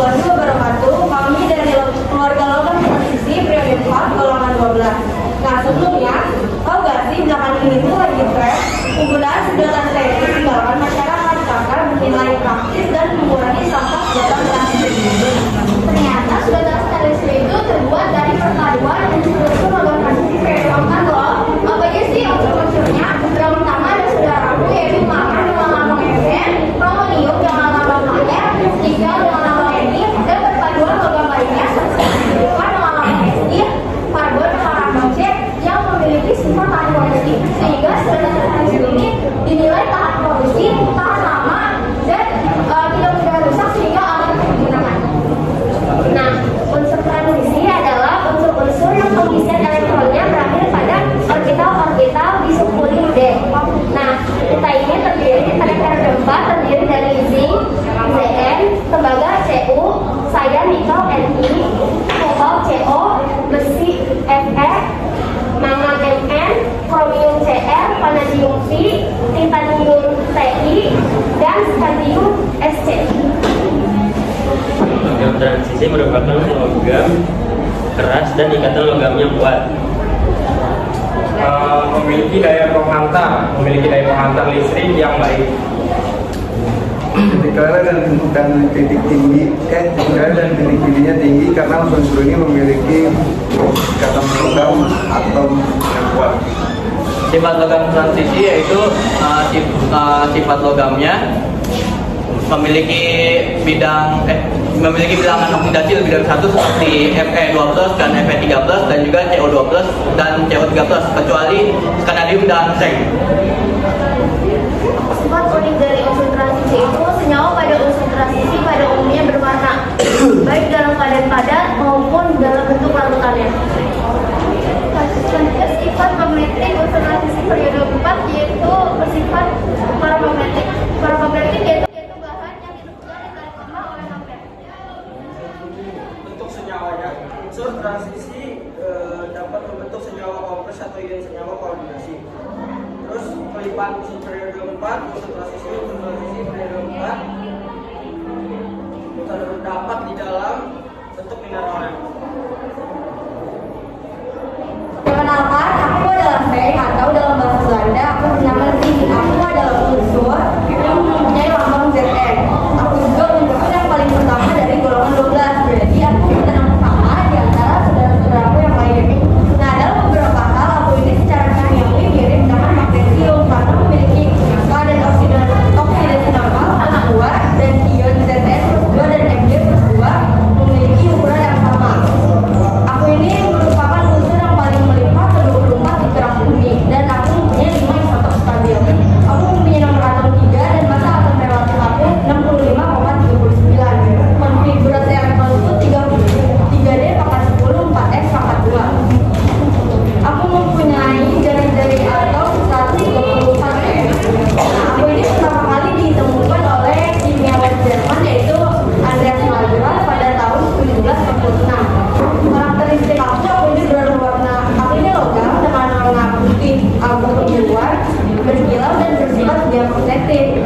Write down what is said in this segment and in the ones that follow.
warahmatullahi wabarakatuh. Kami dari keluarga logam transisi periode 4 golongan 12. Nah, sebelumnya, tahu gak sih belakangan ini tuh lagi tren penggunaan sedotan steril di kalangan masyarakat karena bernilai praktis dan mengurangi sampah sedotan plastik. Ternyata sedotan steril itu terbuat dari perpaduan unsur logam transisi periode 4 loh. Apa aja sih unsur-unsurnya? Yang pertama ada saudaraku yaitu mama dengan lambang FN, kromonium dengan lambang air, nikel dengan lambang Ni, dan perpaduan logam lainnya seperti silikon dengan lambang Si, karbon dengan lambang C yang memiliki sifat tahan korozisi, sehingga sedotan steril ini dinilai tahan korozisi, tahan lama, dan tidak mudah rusak sehingga aman digunakan. Nah, unsur transisi adalah unsur-unsur yang pengisian elektronnya berakhir pada orbital-orbital di subkuling D. Nah, kita ini terdiri pada periode 4 terdiri dari zinc, Zn, tembaga Cu, cyan nikel Ni, kobalt Co, besi Fe, mangan Mn, kromium Cr, vanadium V, titanium Ti, dan strontium Sc. Logam transisi merupakan logam keras dan ikatan logamnya kuat. Memiliki daya penghantar listrik yang baik. Titikal dan titik tingginya tinggi karena unsur ini memiliki ikatan logam atom yang kuat. Sifat logam transisi yaitu sifat logamnya memiliki bilangan oksidasi lebih dari 1 seperti Fe2+ dan Fe3+ dan juga CO2+ dan CO3+ kecuali skandium dan seng. Sifat unik dari unsur transisi itu senyawa pada unsur transisi pada umumnya berwarna baik dalam keadaan padat maupun dalam bentuk larutannya. Selanjutnya sifat magnetik unsur transisi periode 4 yaitu bersifat paramagnetik. Paramagnetik yaitu bahan yang diduga ditarik lemah oleh magnet. Bentuk senyawanya, unsur transisi dapat membentuk senyawa kompres atau ion senyawa koordinasi. Terus pelimpahan unsur periode 4, unsur transisi periode 4 terdapat di dalam bentuk mineral. Perkenalkan, aku adalah Fei atau dalam bahasa Belanda aku bernama Zi. Aku adalah unsur yang mempunyai lambang Zn. Aku juga unsur yang paling pertama dari golongan 12. Berarti aku bukan yang pertama di antara saudara-saudaraku yang lain. Nah, dalam beberapa hal aku ini secara kimiawi mirip dengan magnesium karena memiliki keadaan oksidasi normal sangat kuat dan ion Zn+2 dan Mg+2 memiliki ukuran yang sama. Aku ini merupakan unsur yang paling melimpah ke 24 di kerak bumi dan aku mempunyai 5 isotop stabil. Aku mempunyai nomor atom 3 dan massa atom relatif aku 65,39. Konfigurasi elektron itu 3D pangkat 10 4x pangkat 2. Aku mempunyai jari-jari atom 124 m. Aku ini pertama kali ditemukan oleh kimia Jerman yaitu Andreas Major pada tahun 1746. Karakteristik aku ini berwarna, aku ini logam dengan warna putih abu kebiruan, berkilau dan bersifat diamagnetik.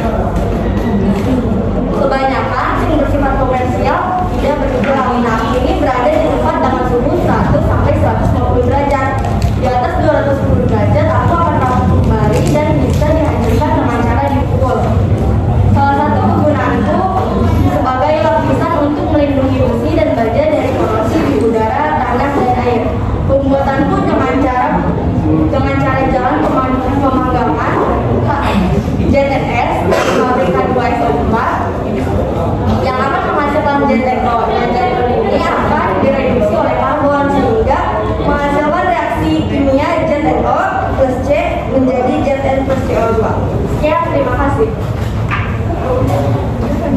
Kebanyakan yang bersifat komersial tidak berkilau. Nah, aku ini berada di tempat dengan suhu 100 sampai 150 derajat. Di atas 210 derajat aku akan rapuh kembali dan bisa dihancurkan dengan cara dipukul. Salah satu kegunaanku sebagai lapisan untuk melindungi besi dan baja dari korosi di udara, tanah, dan air. Pembuatanku dengan cara jalan pemanggangan ZNS pabrikan 2SO4 yang akan menghasilkan zat teknologi. Dan zat ini akan direduksi oleh karbon sehingga menghasilkan reaksi kimia ZNO plus C menjadi Zn plus CO2. Sekian, terima kasih.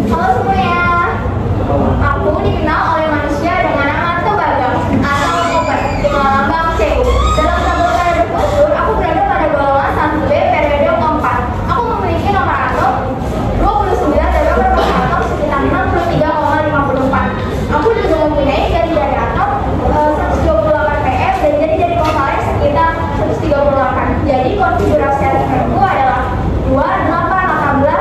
Halo semuanya, aku dikenal oleh manusia dengan nama tembaga atau koper dengan lambang Cu. Dalam tabel periode unsur, aku berada pada golongan 1B periode 4. Aku memiliki nomor atom 29 dan nomor atom sekitar 63,54. Aku juga mempunyai jari-jari atom 128 pm dan jari-jari kovalen sekitar 138. Jadi konfigurasi elektronku adalah 2, 8, 18,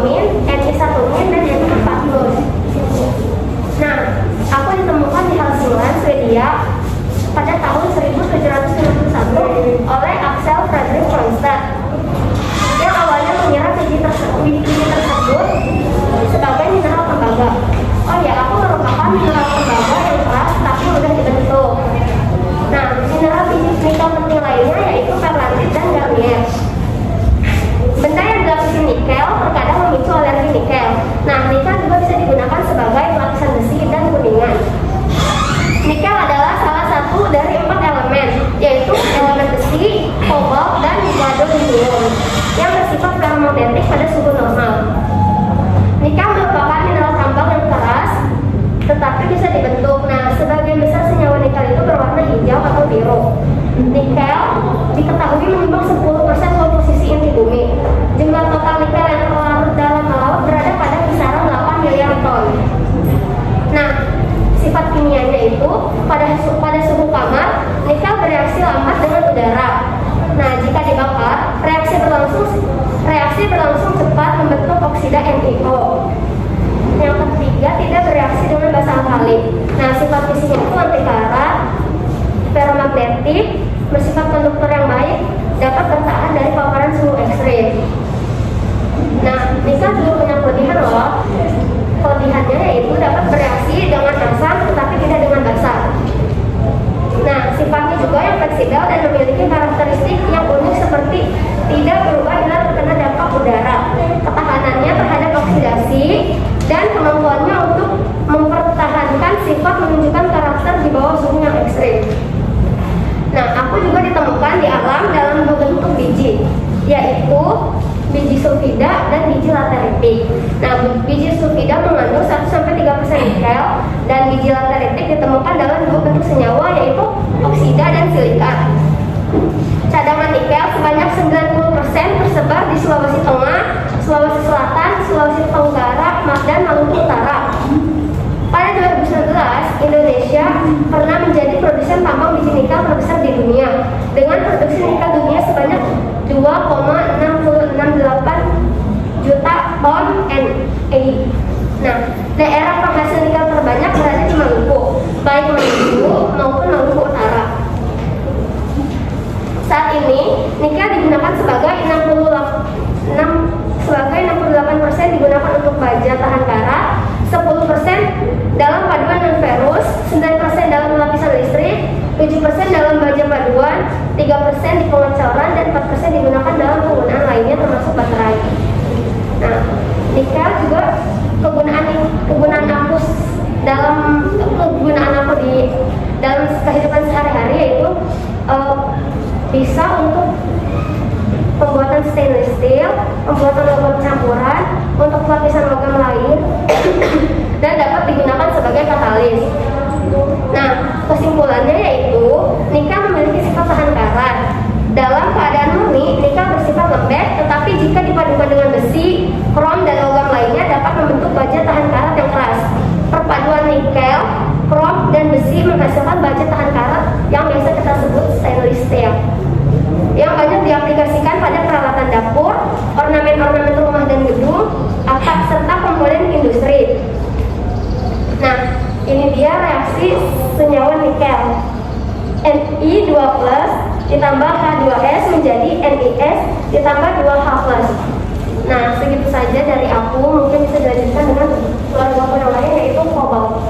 Ni1-, dan Ni4+. Nah, aku ditemukan di Helsinki, Swedia pada tahun 1751 oleh Axel Fredrik Kronstad yang awalnya mengira biji tersebut sebagai mineral tembaga. Oh ya, aku merupakan mineral tembaga yang keras tapi mudah dibentuk. Nah, mineral biji nikel penting lainnya yaitu perlantit dan garnier. Benda yang dilapisi nikel terkadang memicu alergi nikel. Nah, nikel juga bisa digunakan sebagai lapisan besi dan kuningan. Nikel adalah salah satu dari 4 elemen, yaitu elemen besi, kobalt, dan gadolinium yang bersifat ferromagnetik pada suhu normal. Nikel merupakan mineral tambang yang keras, tetapi bisa dibentuk. Nah, sebagian besar senyawa nikel itu berwarna hijau atau biru. Nikel diketahui menyumbang 10% komposisi inti bumi. Jumlah total nikel yang terlarut dalam laut berada pada kisaran 8 miliar ton. Nah, sifat kimianya itu pada suhu kamar, nikel bereaksi lambat dengan udara. Nah, jika dibakar, reaksi berlangsung cepat membentuk oksida NiO. Yang ketiga, tidak bereaksi dengan basa alkali. Nah, sifat fisiknya itu anti karat, ferromagnetik, bersifat konduktor yang baik, dapat bertahan dari paparan suhu ekstrim. Nah, nikel juga punya kelebihan loh. Kelebihannya yaitu dapat bereaksi dengan asam tetapi tidak dengan basa. Nah, sifatnya juga yang fleksibel dan memiliki karakteristik yang unik seperti tidak berubah bila terkena dampak udara, ketahanannya terhadap oksidasi, dan kemampuannya untuk mempertahankan sifat menunjukkan karakter di bawah suhu yang ekstrim. Nah, aku juga ditemukan di alam dalam dua bentuk biji, yaitu biji sulfida dan biji lateritik. Nah, biji sulfida mengandung 1-3% nikel dan biji lateritik ditemukan dalam dua bentuk senyawa yaitu oksida dan silikat. Cadangan nikel sebanyak 90% tersebar di Sulawesi Tengah, Sulawesi Selatan, Sulawesi Tenggara, dan Maluku Utara. Pada 2019, Indonesia pernah menjadi produsen tambang biji nikel terbesar di dunia dengan produksi nikel dunia sebanyak 2,668 juta ton NI. Nah, daerah penghasil nikel terbanyak berada di Maluku, baik Maluku maupun Maluku Utara. Saat ini, nikel digunakan sebagai 68% digunakan untuk baja tahan karat, 10% dalam paduan non-ferrous, 9% dalam lapisan listrik, 7% dalam baja paduan, 3% di pengecoran, dan 4% digunakan dalam penggunaan lainnya termasuk baterai. Nah, nikel juga kegunaan aku di dalam kehidupan sehari-hari yaitu bisa untuk pembuatan stainless steel, pembuatan logam campuran, untuk lapisan logam lain, dan dapat digunakan sebagai katalis. Nah, kesimpulannya yaitu nikel memiliki sifat tahan karat. Dalam keadaan murni, nikel bersifat lembek, tetapi jika dipadukan dengan besi, krom, dan logam lainnya dapat membentuk baja tahan karat yang keras. Perpaduan nikel, krom, dan besi menghasilkan baja tahan karat yang biasa kita sebut stainless steel, yang banyak diaplikasikan pada peralatan dapur, ornamen-ornamen rumah dan gedung, atap, serta komponen industri. Nah, ini dia reaksi senyawa nikel. Ni2+ ditambah H2S menjadi NiS ditambah 2H+. Nah, segitu saja dari aku. Mungkin bisa dilanjutkan dengan keluarga yang lain yaitu kobalt.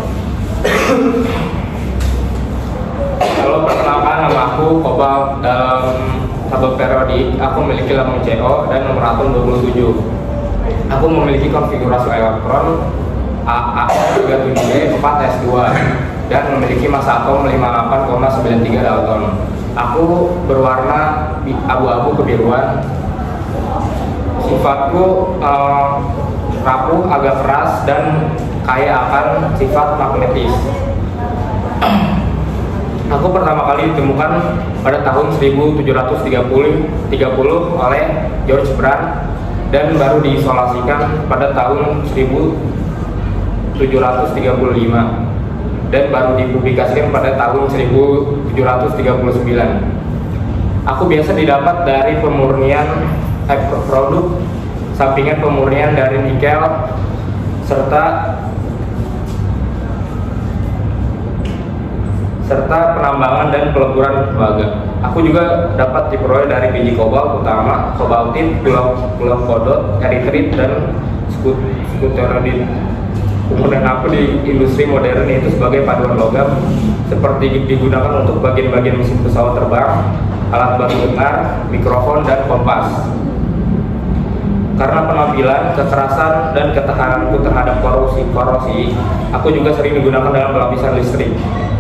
Kalau perkenalkan, nama aku kobalt. Dalam satu periodik, aku memiliki lambang CO dan nomor atom 27. Aku memiliki konfigurasi elektron AA37B4S2 dan memiliki massa atom 58,93 dalton. Aku berwarna abu-abu kebiruan. Sifatku rapuh, agak keras, dan kaya akan sifat magnetis. Aku pertama kali ditemukan pada tahun 1730 oleh George Brand dan baru diisolasikan pada tahun 1735 dan baru dipublikasikan pada tahun 1739. Aku biasa didapat dari pemurnian produk sampingan pemurnian dari nikel, serta penambangan dan peleburan tembaga. Aku juga dapat diperoleh dari biji kobalt utama, kobaltit, pulau kodot, eritrit, dan skuterodit. Kemudian aku di industri modern itu sebagai paduan logam seperti digunakan untuk bagian-bagian mesin pesawat terbang, alat bantu dengar, mikrofon, dan kompas. Karena penampilan, kekerasan, dan ketahananku terhadap korosi, aku juga sering digunakan dalam pelapisan listrik.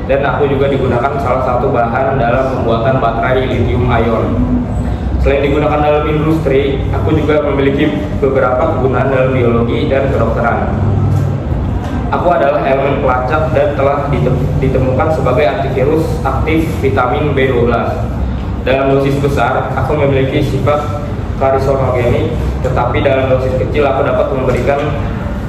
Dan aku juga digunakan salah satu bahan dalam pembuatan baterai lithium ion. Selain digunakan dalam industri, aku juga memiliki beberapa kegunaan dalam biologi dan kedokteran. Aku adalah elemen pelacak dan telah ditemukan sebagai antivirus aktif vitamin B12. Dalam dosis besar, aku memiliki sifat karisinogenik, tetapi dalam dosis kecil aku dapat memberikan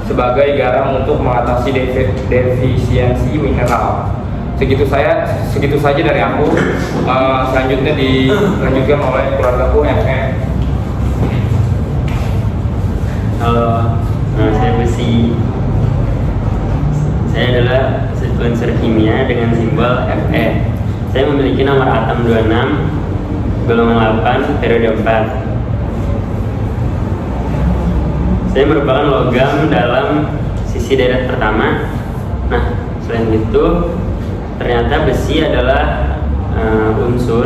sebagai garam untuk mengatasi defisiensi mineral. Segitu saja dari aku. Selanjutnya dilanjutkan oleh keluargaku FE. Halo, nama saya Besi. Saya adalah unsur kimia dengan simbol Fe. Saya memiliki nomor atom 26, golongan 8, periode 4. Saya merupakan logam dalam sisi deret pertama. Nah, selain itu, ternyata besi adalah unsur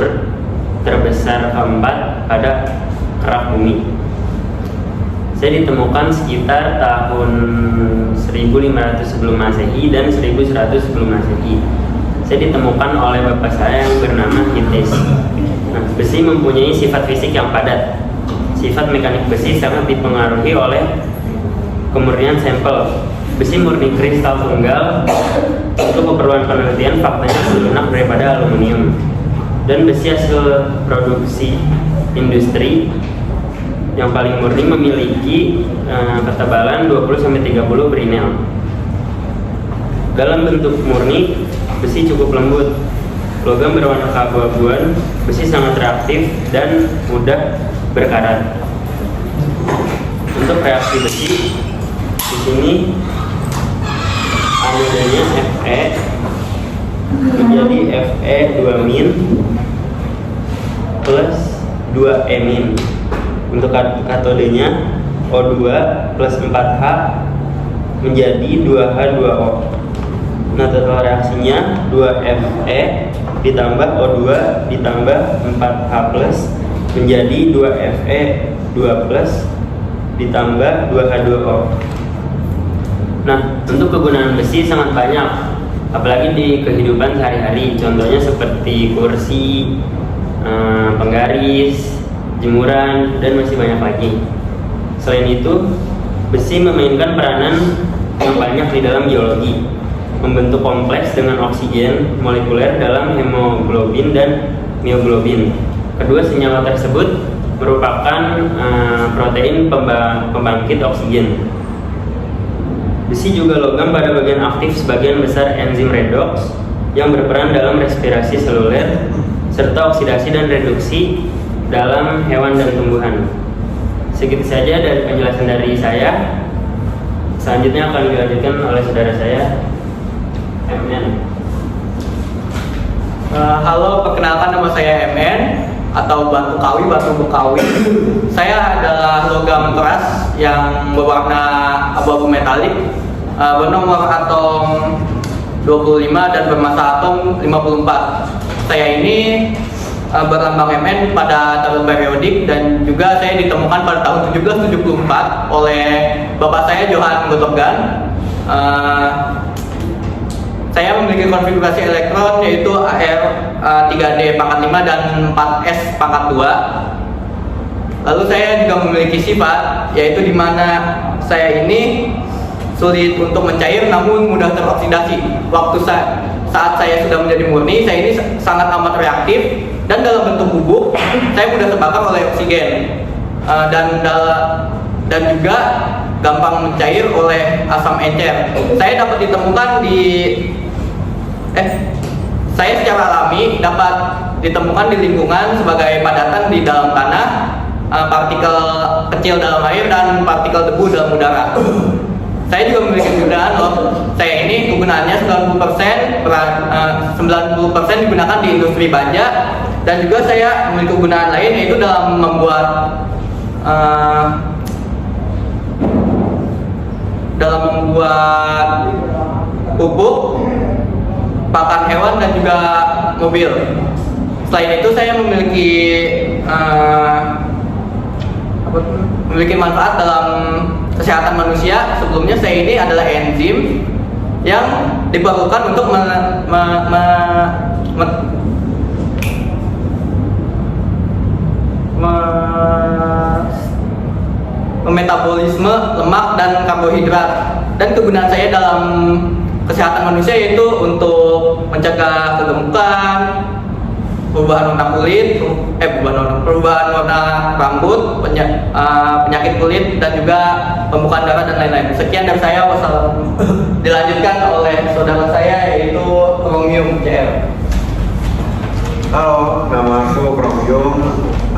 terbesar keempat pada kerak bumi. Saya ditemukan sekitar tahun 1500 sebelum Masehi dan 1100 sebelum Masehi. Saya ditemukan oleh bapak saya yang bernama Hites. Nah, besi mempunyai sifat fisik yang padat. Sifat mekanik besi sangat dipengaruhi oleh kemurnian sampel. Besi murni kristal tunggal. Untuk keperluan penelitian faktanya lebih lunak daripada aluminium. Dan besi hasil produksi industri yang paling murni memiliki ketebalan 20-30 Brinel. Dalam bentuk murni, besi cukup lembut. Logam berwarna keabu-abuan, besi sangat reaktif dan mudah berkarat. Untuk reaksi besi, di sini anodanya Fe menjadi Fe 2- plus 2E-. Untuk katodenya O2 plus 4H menjadi 2H2O. Nah, total reaksinya 2Fe ditambah O2 ditambah 4H plus menjadi 2Fe 2 plus ditambah 2H2O. Nah, untuk kegunaan besi sangat banyak, apalagi di kehidupan sehari-hari. Contohnya seperti kursi, penggaris, jemuran, dan masih banyak lagi. Selain itu, besi memainkan peranan yang banyak di dalam biologi, membentuk kompleks dengan oksigen molekuler dalam hemoglobin dan mioglobin. Kedua senyawa tersebut merupakan protein pembangkit oksigen. Besi juga logam pada bagian aktif sebagian besar enzim redoks yang berperan dalam respirasi seluler serta oksidasi dan reduksi dalam hewan dan tumbuhan. Segitu saja dari penjelasan dari saya. Selanjutnya akan dilanjutkan oleh saudara saya, MN. Halo, perkenalkan nama saya MN atau Batu Bekawi. Saya adalah logam keras yang berwarna abu-abu metalik, bernomor atom 25 dan bermassa atom 54. Saya ini berlambang MN pada tabel periodik dan juga saya ditemukan pada tahun 1774 oleh bapak saya Johann Gottlob Gahn. Saya memiliki konfigurasi elektron yaitu AR 3D pangkat 5 dan 4S pangkat 2. Lalu saya juga memiliki sifat yaitu di mana saya ini sulit untuk mencair namun mudah teroksidasi. Saat saya sudah menjadi murni, saya ini sangat amat reaktif dan dalam bentuk bubuk saya mudah terbakar oleh oksigen dan juga gampang mencair oleh asam encer. Saya dapat ditemukan saya secara alami dapat ditemukan di lingkungan sebagai padatan di dalam tanah partikel kecil dalam air dan partikel debu dalam udara. Saya juga memiliki kegunaan loh. Saya ini kegunaannya 90% digunakan di industri baja, dan juga saya memiliki kegunaan lain yaitu dalam membuat pupuk, pakan hewan dan juga mobil. Selain itu saya memiliki manfaat dalam kesehatan manusia. Sebelumnya saya ini adalah enzim yang diperlukan untuk memetabolisme lemak dan karbohidrat. Dan kegunaan saya dalam kesehatan manusia yaitu untuk mencegah kegemukan, perubahan warna rambut, penyakit kulit, dan juga pembukaan darah dan lain-lain. Sekian dari saya. Wassalam. Dilanjutkan oleh saudara saya yaitu Chromium CR. Halo, nama aku Chromium.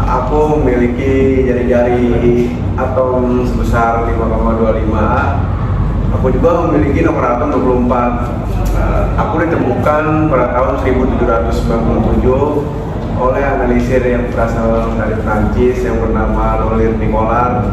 Aku memiliki jari-jari atom sebesar 5,25. Aku juga memiliki nomor atom 24. Aku ditemukan pada tahun 1797 oleh analisir yang berasal dari Prancis yang bernama Lolir Nicolas.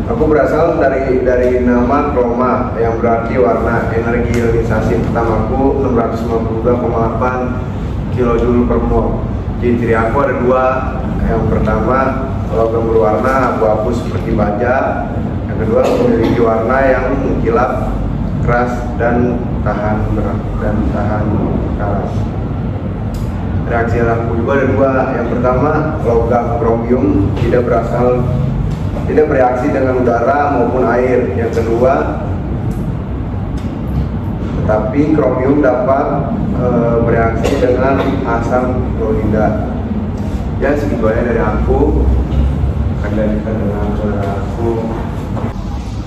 Aku berasal dari nama chroma yang berarti warna. Energi ionisasi pertamaku 652,8 kJ per mol. Ciri aku ada dua. Yang pertama, logam berwarna abu-abu seperti baja. Yang kedua, memiliki warna yang mengkilap, keras dan tahan keras. Reaksi aku juga ada dua. Yang pertama, logam chromium tidak bereaksi dengan udara maupun air. Yang kedua, tetapi chromium dapat bereaksi dengan asam klorida. Ya, segitu aja dari aku. Kandalkan dengan saudara aku.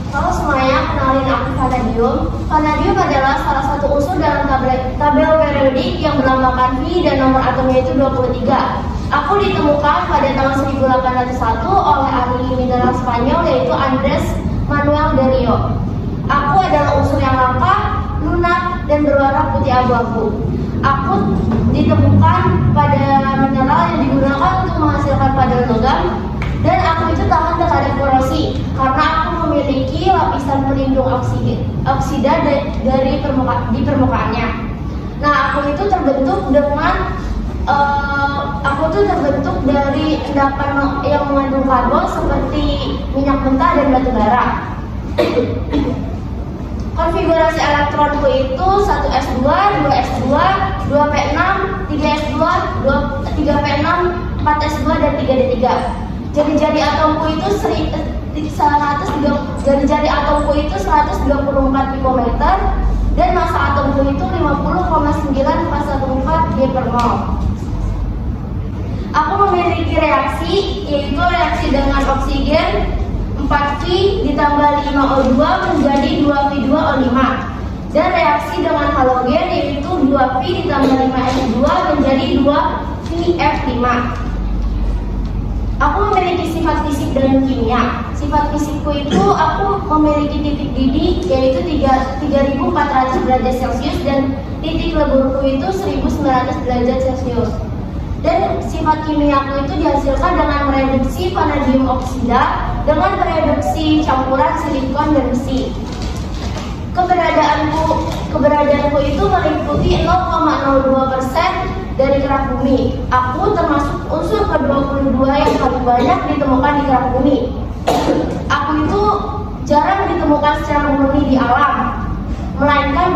Halo semuanya, kenalin aku vanadium. Vanadium adalah salah satu unsur dalam tabel periodik yang berlambangkan V dan nomor atomnya itu 23. Aku ditemukan pada tahun 1801 oleh ahli mineral Spanyol yaitu Andres Manuel de Rio. Aku adalah unsur yang langka, lunak, dan berwarna putih abu-abu. Aku ditemukan pada mineral yang digunakan untuk menghasilkan padan logam, dan aku itu tahan terhadap korosi karena aku memiliki lapisan pelindung oksida di permukaannya. Nah, aku itu terbentuk dari endapan yang mengandung karbon seperti minyak mentah dan batu bara. Konfigurasi elektronku itu 1s2, 2s2, 2p6, 3s2, 3p6, 4s2, dan 3d3. Jari-jari atomku itu 134 pikometer dan massa atomku itu 50,914 G per mol. Aku memiliki reaksi, yaitu reaksi dengan oksigen 4V ditambah 5O2 menjadi 2V2O5, dan reaksi dengan halogen yaitu 2V ditambah 5S2 menjadi 2VF5. Aku memiliki sifat fisik dan kimia. Sifat fisikku itu aku memiliki titik didih yaitu 3400 derajat Celcius dan titik leburku itu 1900 derajat Celcius. Dan sifat kimiaku itu dihasilkan dengan mereduksi vanadium oksida dengan mereduksi campuran silikon dan besi. Keberadaanku itu meliputi 0,02% dari kerak bumi. Aku termasuk unsur ke-22 yang paling banyak ditemukan di kerak bumi. Aku itu jarang ditemukan secara murni di alam, melainkan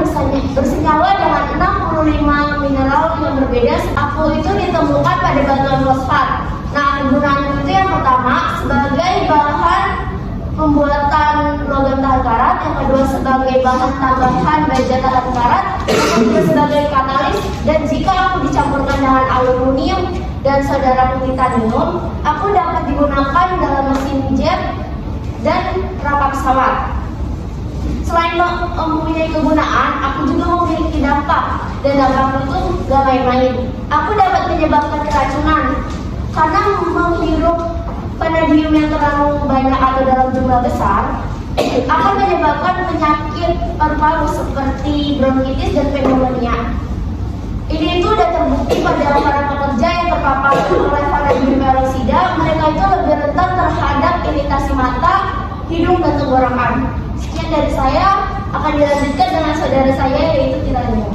bersenyawa dengan 65 mineral yang berbeda. Aku itu ditemukan pada batuan fosfat. Nah, kegunaannya itu yang pertama sebagai bahan pembuatan logam tahan karat, yang kedua sebagai bahan tambahan baja tahan karat, yang ketiga sebagai katalis, dan jika aku dicampurkan dengan aluminium dan saudara titanium, aku dapat digunakan dalam mesin jet dan kapal pesawat. Selain mempunyai kegunaan, aku juga memiliki dampak. Dan dampak itu gak main-main. Aku dapat menyebabkan keracunan karena menghirup vanadium yang terlalu banyak atau dalam jumlah besar akan menyebabkan penyakit paru-paru seperti bronkitis dan pneumonia. Ini itu sudah terbukti pada para pekerja yang terpapar oleh vanadium peroksida. Mereka itu lebih rentan terhadap iritasi mata, hidung, dan tenggorokan. Sekian dari saya, akan dilanjutkan dengan saudara saya yaitu Titanium.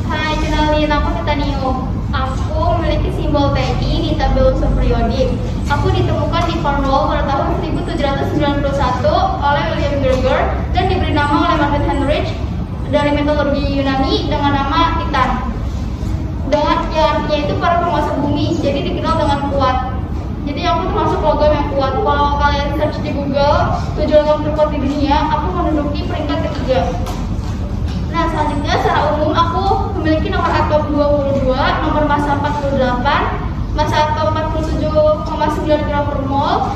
Hai, kenalin aku Titanium. Aku memiliki simbol TI di tabel unsur periodik. Aku ditemukan di Cornwall pada tahun 1791 oleh William Greger dan diberi nama oleh Martin Heinrich dari metodologi Yunani dengan nama Titan. Dengan yang artinya itu para penguasa bumi, jadi dikenal dengan kuat. Jadi aku termasuk logam yang kuat. Kalau kalian search di Google 7 logam terkuat di dunia, aku menduduki peringkat ketiga. Nah, selanjutnya secara umum aku memiliki nomor atom 22, nomor massa 48, massa atom 47,9 gram per mol,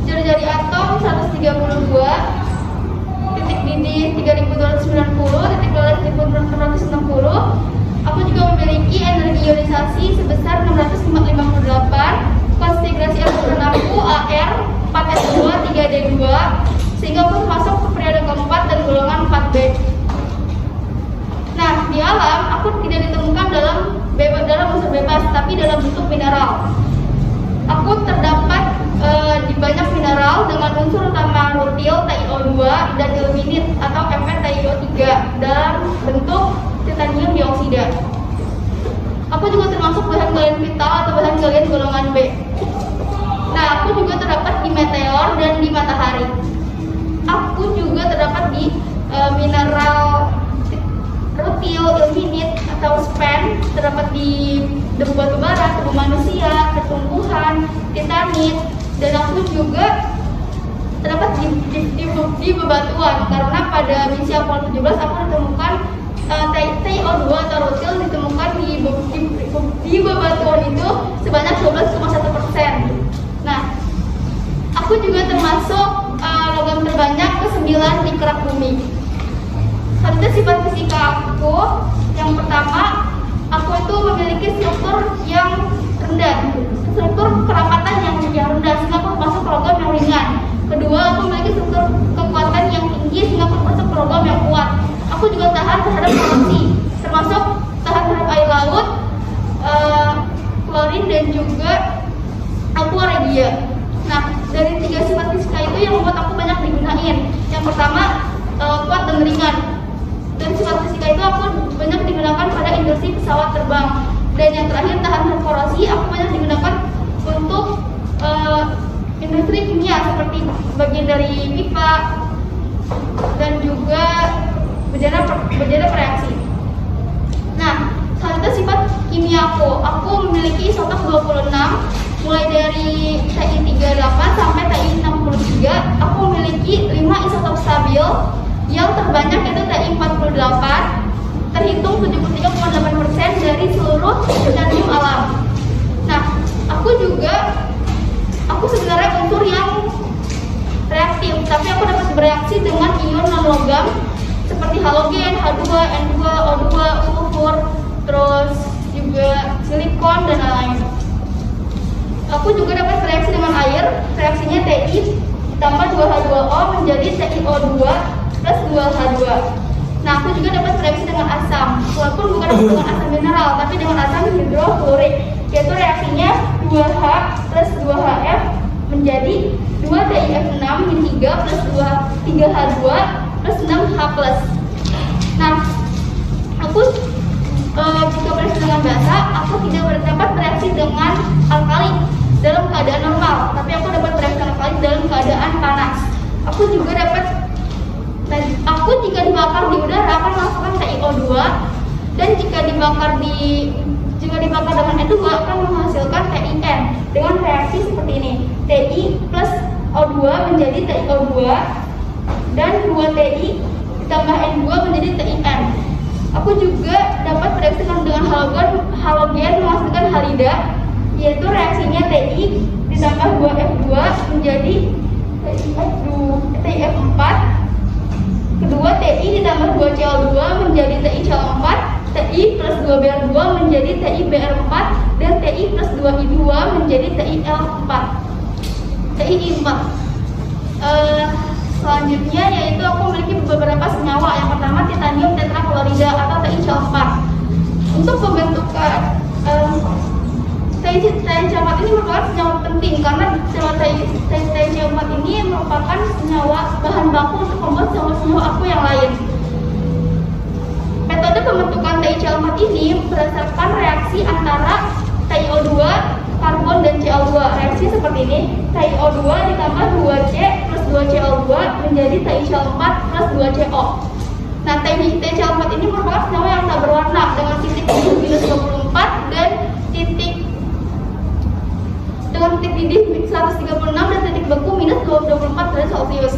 jari-jari atom 132, titik didih 3290, titik loleh 1460. Aku juga memiliki energi ionisasi sebesar 658, konfigurasi elektron aku AR 4S2 3D2, sehingga aku masuk ke periode keempat dan golongan 4B. Nah, di alam aku tidak ditemukan dalam unsur bebas, tapi dalam bentuk mineral. Aku terdapat di banyak mineral dengan unsur utama rutil TiO2 dan ilmenit atau FeTiO3 dalam bentuk titanium dioksida. Aku juga termasuk bahan galian vital atau bahan galian golongan B. Nah, aku juga terdapat di meteor dan di matahari. Aku juga terdapat di mineral rutil, ilmenit atau span, terdapat di debu batu bara, tubuh manusia, ketumbuhan, titanit, dan aku juga terdapat di bebatuan karena pada misi Apollo 17 aku ditemukan TiO2 atau rutil ditemukan di bebatuan itu sebanyak 12,1%. Nah, aku juga termasuk logam terbanyak ke-9 di kerak bumi. Selanjutnya sifat fisika aku, yang pertama, aku itu memiliki struktur yang rendah, struktur kerapatan yang rendah, sehingga aku masuk logam yang ringan. Kedua, aku memiliki struktur kekuatan yang tinggi, sehingga aku masuk logam yang kuat. Aku juga tahan terhadap korupsi, termasuk tahan terhadap air laut, klorin, dan juga aquaregia. Nah, dari 3 sifat fisika itu yang membuat aku banyak digunain. Yang pertama, kuat dan ringan. Dan sifat fisika itu aku banyak digunakan pada industri pesawat terbang. Dan yang terakhir, tahan terhadap korrosi, aku banyak digunakan untuk industri kimia seperti bagian dari pipa dan juga bendera reaksi. Nah, selanjutnya sifat kimia aku memiliki isotop 26 mulai dari Ti38 sampai Ti63. Aku memiliki 5 isotop stabil. Yang terbanyak itu Ti48, terhitung 73,8% dari seluruh titanium alam. Nah, aku sebenarnya unsur yang reaktif, tapi aku dapat bereaksi dengan ion non-logam seperti halogen, H2, N2, O2, sulfur, terus juga silikon dan lain-lain. Aku juga dapat bereaksi dengan air, reaksinya Ti ditambah 2H2O menjadi TiO2 plus 2H2. Nah, aku juga dapat bereaksi dengan asam, walaupun bukan dengan asam mineral, tapi dengan asam hidrofluorik, yaitu reaksinya 2H plus 2HF menjadi 2TiF6-3 plus 3H2 plus 6H+. Nah, aku jika bereaksi dengan basa, aku tidak dapat bereaksi dengan alkali dalam keadaan normal, tapi aku dapat bereaksi dengan alkali dalam keadaan panas. Aku jika dibakar di udara akan menghasilkan TiO2, dan jika dibakar dengan N2 akan menghasilkan TiN dengan reaksi seperti ini. Ti plus O2 menjadi TiO2 dan 2Ti ditambah N2 menjadi TiN. Aku juga dapat bereaksi dengan halogen menghasilkan halida, yaitu reaksinya TI ditambah 2F2 menjadi TIF4. Kedua, TI ditambah 2CL2 menjadi TICL4. TI plus 2BR2 menjadi TIBR4. Dan TI plus 2I2 menjadi TIL4. TII4. Selanjutnya yaitu aku memiliki beberapa senyawa. Yang pertama titanium tetraklorida atau TICL4. Untuk pembentukan TICL4 ini merupakan senyawa penting karena senyawa TICL4 ini merupakan senyawa bahan baku untuk membuat senyawa aku yang lain. Metode pembentukan TICL4 ini berdasarkan reaksi antara TiO2, karbon dan Cl2. Reaksi seperti ini, TiO2 ditambah 2C plus 2Cl2 menjadi TiCl4 plus 2CO. Nah, TiCl4 ini merupakan senyawa yang tak berwarna dengan titik minus 24 dan titik didih 136 dan titik beku minus 24 derajat Celcius.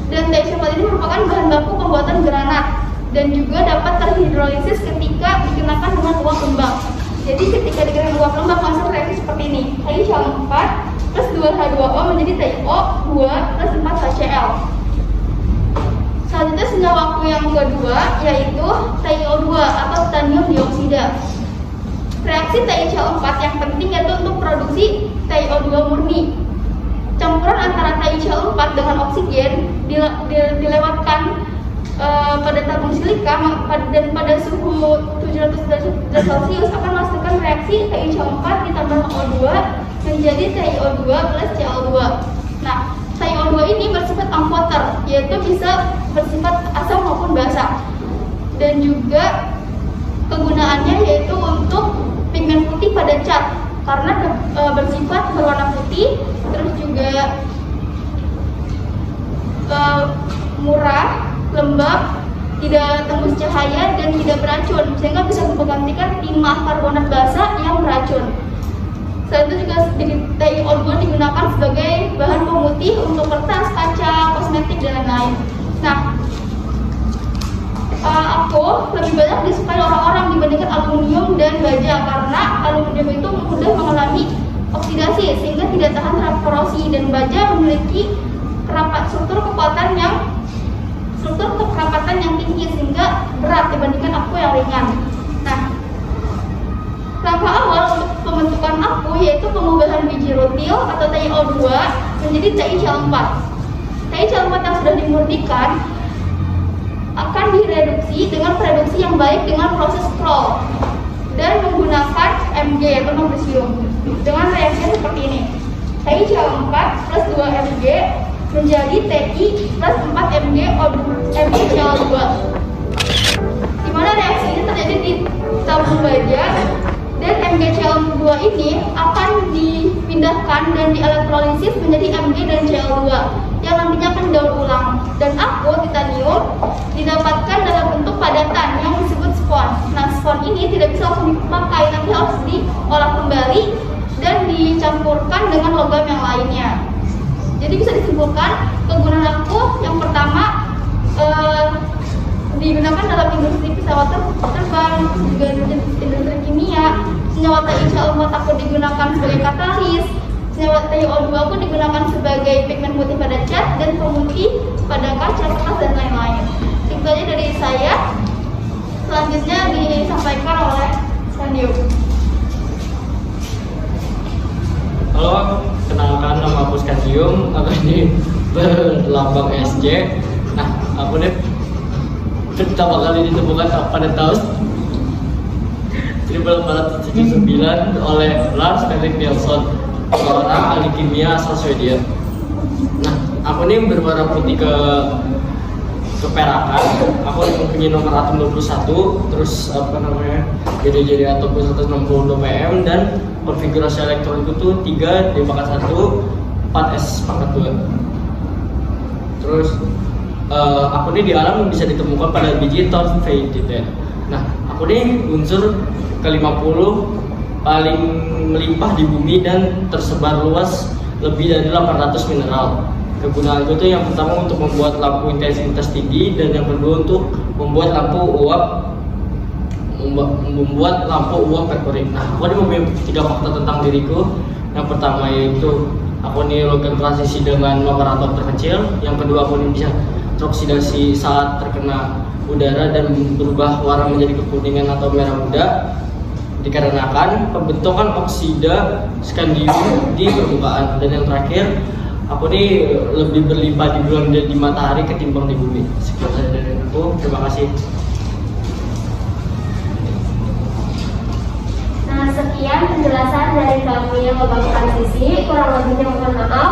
Dan TiCl4 ini merupakan bahan baku pembuatan granat dan juga dapat terhidrolisis ketika dikenakan dengan uap lembab. Jadi ketika dikenakan uap lembab langsung reaksi seperti ini. TiCl4 plus 2H2O menjadi TiO2 plus 4HCl. Selanjutnya senyawa aku yang kedua yaitu TiO2 atau titanium dioksida. Reaksi TiCl4 yang penting yaitu untuk produksi TiO2 murni. Campuran antara TiCl4 dengan oksigen dilewatkan pada tabung silika dan pada suhu 700 derajat Celcius akan menghasilkan reaksi TiCl4 ditambah O2 menjadi TiO2 plus Cl2. Nah, TiO2 ini bersifat amfoter, yaitu bisa bersifat asam maupun basa. Dan juga kegunaannya yaitu untuk pigmen putih pada cat karena bersifat berwarna putih, terus juga murah, lembab, tidak tembus cahaya dan tidak beracun, sehingga bisa menggantikan timah karbonat basa yang beracun. Selain itu juga TiO2 digunakan sebagai bahan pemutih untuk kertas, kaca, kosmetik dan lain-lain. Nah, aku lebih banyak disukai orang-orang dibandingkan aluminium dan baja karena aluminium itu mudah mengalami oksidasi sehingga tidak tahan terhadap korosi, dan baja memiliki struktur kerapatan yang tinggi sehingga berat dibandingkan aku yang ringan. Nah, langkah awal untuk pembentukan aku yaitu pengubahan biji rutil atau TiO2 menjadi TiCl4. TiCl4 yang sudah dimurnikan akan direduksi dengan reduksi yang baik dengan proses Kroll dan menggunakan Mg atau magnesium dengan reaksi seperti ini. TiCl4 plus 2Mg menjadi Ti plus 4Mg MgCl2. Di mana reaksi ini terjadi di tabung baja dan MgCl2 ini akan dipindahkan dan dielektrolisis menjadi Mg dan Cl2 yang nantinya akan didaur ulang. Dan aku titanium didapatkan dalam bentuk padatan yang disebut spon. Nah, spon ini tidak bisa langsung dipakai, tapi harus diolah kembali dan dicampurkan dengan logam yang lainnya. Jadi bisa disimpulkan kegunaan aku yang pertama digunakan dalam industri pesawat terbang, juga industri kimia. Senyawa TiCl4 aku digunakan sebagai katalis. Senyawa TiO2 aku digunakan sebagai pigmen putih pada cat dan pemutih pada kaca, kertas dan lain-lain. Itu aja dari saya. Selanjutnya disampaikan oleh Sandiu. Halo, kenalkan nama aku Skandium, aku ini berlambang SJ. Nah, aku ini pertama kali ditemukan pada tahun 1879 oleh Lars Fredrik Nilsson, seorang ahli kimia asal Swedia. Nah, aku ini berwarna putih keperakan. Aku mempunyai nomor atom 21, terus jadi atom 162 ppm dan konfigurasi elektron itu 3D-1 4S pangkat 2. Terus aku ini di alam bisa ditemukan pada biji thornfeitite. Nah, aku ini unsur ke-50 paling melimpah di bumi dan tersebar luas lebih dari 800 mineral. Kegunaan itu yang pertama untuk membuat lampu intensitas tinggi, dan yang kedua untuk membuat lampu uap perkurik. Nah, aku ada mempunyai 3 fakta tentang diriku. Yang pertama yaitu aku nih logam transisi dengan nomor atom terkecil. Yang kedua, aku nih bisa teroksidasi saat terkena udara dan berubah warna menjadi kekuningan atau merah muda dikarenakan pembentukan oksida skandium di permukaan. Dan yang terakhir, aku nih lebih berlimpah di bulan dan di matahari ketimbang di bumi. Sekian saja dari aku. Terima kasih. Nah, sekian penjelasan dari kami logam transisi. Kurang lebihnya mohon maaf.